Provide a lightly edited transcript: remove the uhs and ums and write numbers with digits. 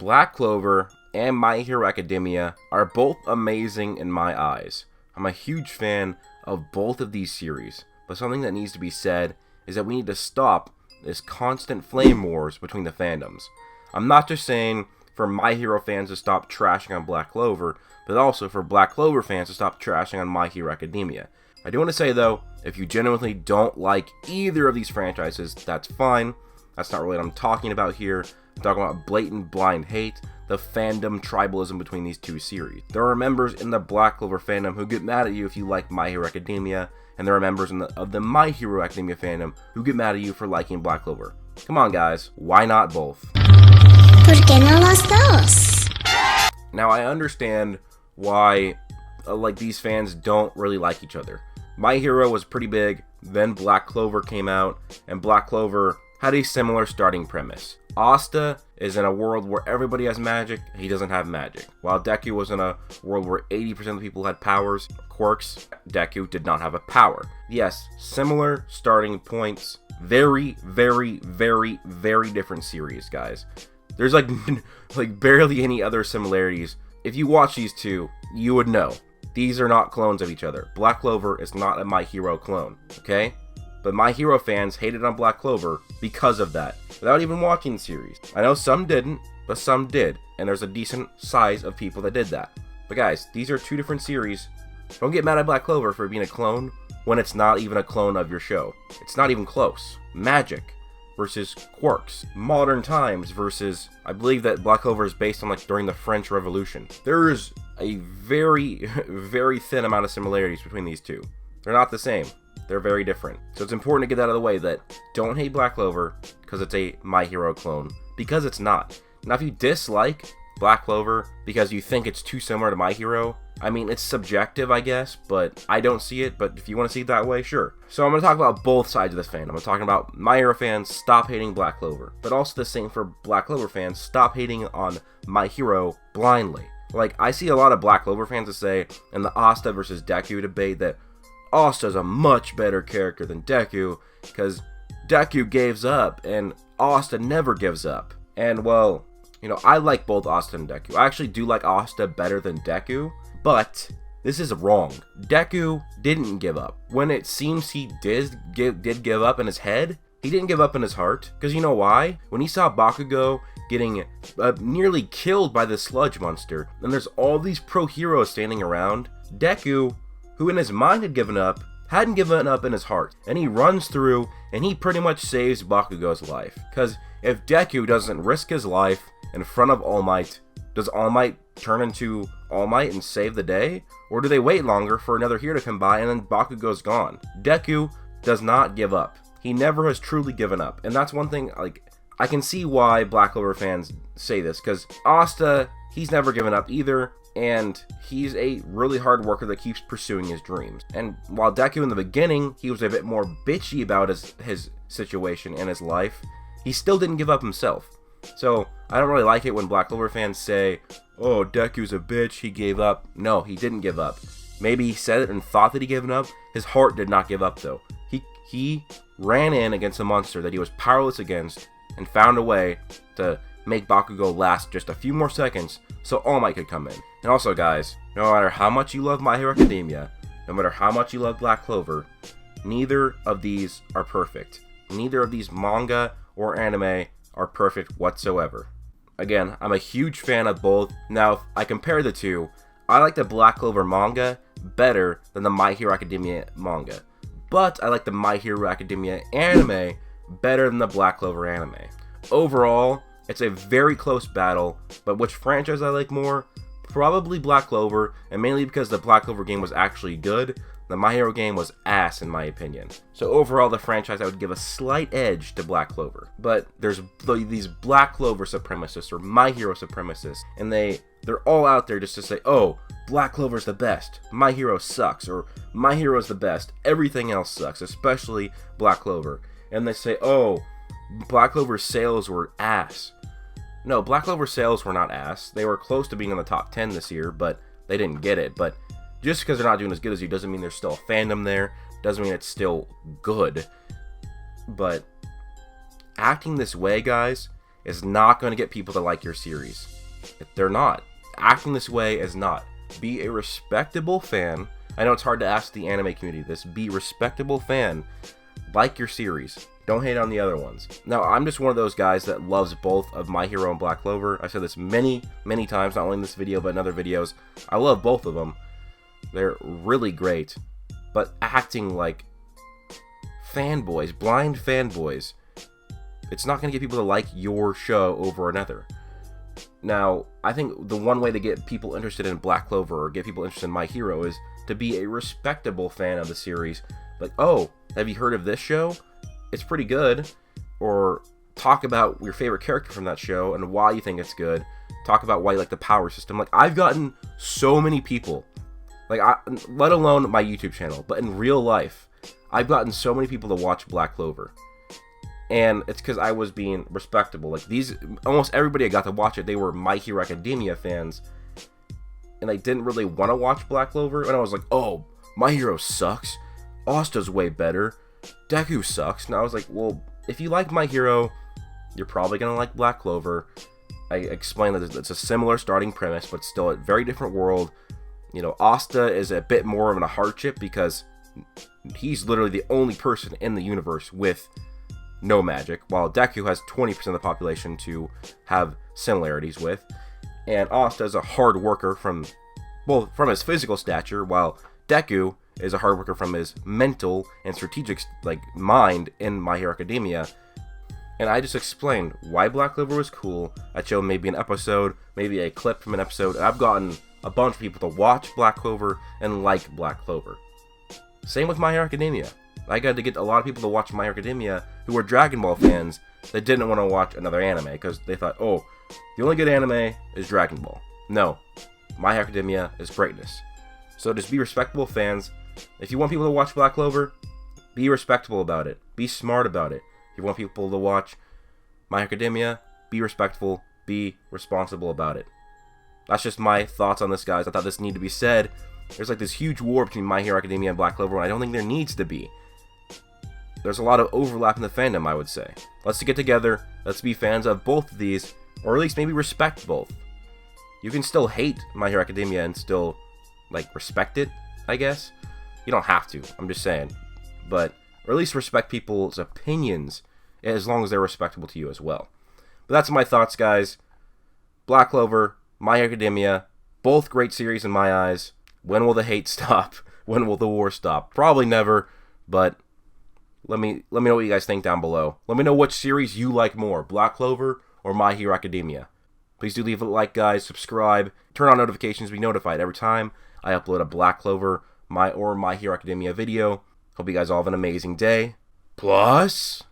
Black Clover and My Hero Academia are both amazing in my eyes. I'm a huge fan of both of these series, but something that needs to be said is that we need to stop this constant flame wars between the fandoms. I'm not just saying for My Hero fans to stop trashing on Black Clover, but also for Black Clover fans to stop trashing on My Hero Academia. I do want to say though, if you genuinely don't like either of these franchises, that's fine. That's not really what I'm talking about here. I'm talking about blatant blind hate, the fandom tribalism between these two series. There are members in the Black Clover fandom who get mad at you if you like My Hero Academia, and there are members of the My Hero Academia fandom who get mad at you for liking Black Clover. Come on guys, why not both? ¿Por qué no los dos? Now I understand why these fans don't really like each other. My Hero was pretty big, then Black Clover came out, and Black Clover had a similar starting premise. Asta is in a world where everybody has magic, he doesn't have magic. While Deku was in a world where 80% of the people had powers, quirks, Deku did not have a power. Yes, similar starting points, very, very, very, very different series, guys. There's like barely any other similarities. If you watch these two, you would know. These are not clones of each other. Black Clover is not a My Hero clone, okay? But My Hero fans hated on Black Clover because of that, without even watching the series. I know some didn't, but some did, and there's a decent size of people that did that. But guys, these are two different series. Don't get mad at Black Clover for being a clone when it's not even a clone of your show. It's not even close. Magic versus quirks. Modern times versus, I believe that Black Clover is based on during the French Revolution. There is a very, very thin amount of similarities between these two. They're not the same. They're very different. So it's important to get out of the way that don't hate Black Clover because it's a My Hero clone, because it's not. Now if you dislike Black Clover because you think it's too similar to My Hero, I mean, it's subjective, I guess, but I don't see it. But if you want to see it that way, sure. So I'm going to talk about both sides of this fandom. I'm talking about My Hero fans, stop hating Black Clover. But also the same for Black Clover fans, stop hating on My Hero blindly. I see a lot of Black Clover fans that say in the Asta versus Deku debate that Asta's a much better character than Deku because Deku gives up and Asta never gives up. And well, I like both Asta and Deku. I actually do like Asta better than Deku, but this is wrong. Deku didn't give up. When it seems he did give up in his head, he didn't give up in his heart. Because you know why? When he saw Bakugo getting nearly killed by the sludge monster, and there's all these pro heroes standing around, Deku, who in his mind had given up, hadn't given up in his heart. And he runs through and he pretty much saves Bakugo's life. Because if Deku doesn't risk his life in front of All Might, does All Might turn into All Might and save the day? Or do they wait longer for another hero to come by and then Bakugo's gone? Deku does not give up. He never has truly given up. And that's one thing, I can see why Black Clover fans say this. Because Asta, he's never given up either. And he's a really hard worker that keeps pursuing his dreams. And while Deku in the beginning, he was a bit more bitchy about his situation and his life, he still didn't give up himself. So I don't really like it when Black Clover fans say, oh, Deku's a bitch, he gave up. No, he didn't give up. Maybe he said it and thought that he gave up. His heart did not give up though. He ran in against a monster that he was powerless against and found a way to make Bakugo last just a few more seconds so All Might could come in. And also guys, no matter how much you love My Hero Academia, no matter how much you love Black Clover, neither of these are perfect. Neither of these manga or anime are perfect whatsoever. Again, I'm a huge fan of both. Now, if I compare the two, I like the Black Clover manga better than the My Hero Academia manga. But I like the My Hero Academia anime better than the Black Clover anime. Overall, it's a very close battle, but which franchise I like more? Probably Black Clover, and mainly because the Black Clover game was actually good. The My Hero game was ass in my opinion. So overall, the franchise I would give a slight edge to Black Clover. But there's these Black Clover supremacists or My Hero supremacists, and they're all out there just to say, oh, Black Clover's the best, My Hero sucks, or My Hero's the best, everything else sucks, especially Black Clover. And they say, oh, Black Clover's sales were ass. No, Black Clover sales were not ass. They were close to being in the top 10 this year, but they didn't get it. But just because they're not doing as good as you doesn't mean there's still a fandom there. Doesn't mean it's still good. But acting this way, guys, is not going to get people to like your series. They're not. Acting this way is not. Be a respectable fan. I know it's hard to ask the anime community this. Be a respectable fan. Like your series. Don't hate on the other ones. Now, I'm just one of those guys that loves both of My Hero and Black Clover. I've said this many, many times, not only in this video, but in other videos. I love both of them. They're really great. But acting like fanboys, blind fanboys, it's not going to get people to like your show over another. Now, I think the one way to get people interested in Black Clover or get people interested in My Hero is to be a respectable fan of the series. Like, oh, have you heard of this show? It's pretty good. Or talk about your favorite character from that show and why you think it's good. Talk about why you like the power system. Like, I've gotten so many people, let alone my YouTube channel, but in real life, I've gotten so many people to watch Black Clover. And it's because I was being respectable. Like, almost everybody I got to watch it, they were My Hero Academia fans. And I didn't really want to watch Black Clover. And I was like, oh, My Hero sucks. Asta's way better. Deku sucks. And I was like, well, if you like My Hero, you're probably going to like Black Clover. I explained that it's a similar starting premise, but still a very different world. You know, Asta is a bit more of a hardship because he's literally the only person in the universe with no magic, while Deku has 20% of the population to have similarities with. And Asta is a hard worker from his physical stature, while Deku is a hard worker from his mental and strategic mind in My Hero Academia. And I just explained why Black Clover was cool. I showed maybe an episode, maybe a clip from an episode. I've gotten a bunch of people to watch Black Clover and like Black Clover. Same with My Hero Academia. I got to get a lot of people to watch My Hero Academia who were Dragon Ball fans that didn't want to watch another anime because they thought, oh, the only good anime is Dragon Ball. No, My Hero Academia is greatness. So just be respectable fans. If you want people to watch Black Clover, be respectable about it. Be smart about it. If you want people to watch My Hero Academia, be respectful. Be responsible about it. That's just my thoughts on this, guys. I thought this needed to be said. There's like this huge war between My Hero Academia and Black Clover, and I don't think there needs to be. There's a lot of overlap in the fandom, I would say. Let's get together. Let's be fans of both of these, or at least maybe respect both. You can still hate My Hero Academia and still, respect it, I guess. You don't have to, I'm just saying. But, or at least respect people's opinions, as long as they're respectable to you as well. But that's my thoughts, guys. Black Clover, My Hero Academia, both great series in my eyes. When will the hate stop? When will the war stop? Probably never, but let me know what you guys think down below. Let me know which series you like more, Black Clover or My Hero Academia. Please do leave a like, guys, subscribe, turn on notifications to be notified every time I upload a Black Clover or My Hero Academia video. Hope you guys all have an amazing day. Plus...